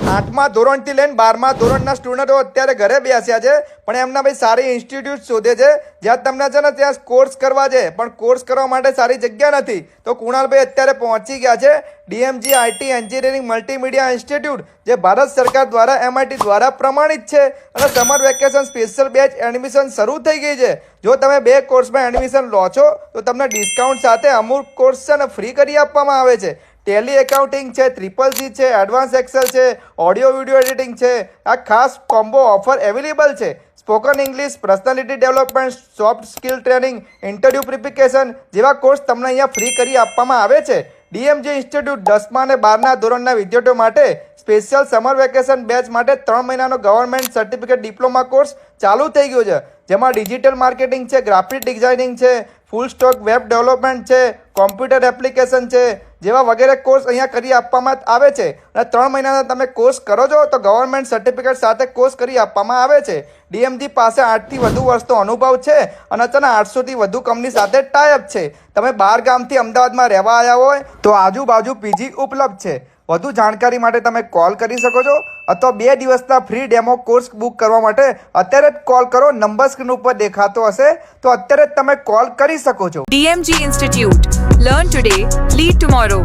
8મા ધોરણથી લઈને 12મા ધોરણના સ્ટુડન્ટો અત્યારે ઘરે બેસ્યા છે, પણ એમના ભાઈ સારી ઇન્સ્ટિટ્યૂટ શોધે છે જ્યાં તમને છે ને ત્યાં કોર્સ કરવા છે, પણ કોર્સ કરવા માટે સારી જગ્યા નથી. તો કુણાલભાઈ અત્યારે પહોંચી ગયા છે ડીએમજી આઈટી એન્જિનિયરિંગ મલ્ટીમીડિયા ઇન્સ્ટિટ્યૂટ, જે ભારત સરકાર દ્વારા MIT દ્વારા પ્રમાણિત છે. અને summer vacation special batch admission શરૂ થઈ ગઈ છે. જો તમે 2 કોર્સમાં એડમિશન લો છો તો તમને ડિસ્કાઉન્ટ સાથે અમુક કોર્સ છે ને ફ્રી કરી આપવામાં આવે છે. ટેલી એકાઉન્ટિંગ છે, CCC છે, એડવાન્સ એક્સેલ છે, ઓડિયો વિડીયો એડિટિંગ છે. આ ખાસ કોમ્બો ઓફર અવેલેબલ છે. Spoken English, personality development, soft skill training, interview preparation જેવા કોર્સ તમને અહીંયા ફ્રી કરી આપવામાં આવે છે. ડીએમજી ઇન્સ્ટિટ્યૂટ 10મા અને 12મા ધોરણના વિદ્યાર્થીઓ માટે સ્પેશિયલ સમર વેકેશન બેચ માટે 3 મહિનાનો ગવર્મેન્ટ સર્ટિફિકેટ ડિપ્લોમા કોર્સ ચાલુ થઈ ગયો છે, જેમાં ડિજિટલ માર્કેટિંગ છે, ગ્રાફિક ડિઝાઇનિંગ છે, ફૂલ સ્ટોક વેબ ડેવલપમેન્ટ છે, કોમ્પ્યુટર એપ્લિકેશન છે જેવા વગેરે કોર્સ અહીંયા કરી આપવામાં આવે છે. અને 3 મહિનાના તમે કોર્સ કરો છો તો ગવર્મેન્ટ સર્ટિફિકેટ સાથે કોર્સ કરી આપવામાં આવે છે. ડીએમજી પાસે 8થી વધુ વર્ષનો અનુભવ છે અને તેના 800થી વધુ કંપની સાથે ટાઈઅપ છે. તમે 12 ગામથી અમદાવાદમાં રહેવા આવ્યા હોય તો આજુબાજુ પીજી ઉપલબ્ધ છે. વધુ જાણકારી માટે તમે કોલ કરી શકો છો અથવા 2 દિવસના ફ્રી ડેમો કોર્સ બુક કરવા માટે અત્યારે જ કોલ કરો. નંબર સ્ક્રીન ઉપર દેખાતો હશે તો અત્યારે જ તમે કોલ કરી શકો છો. DMG Institute. Learn today, lead tomorrow.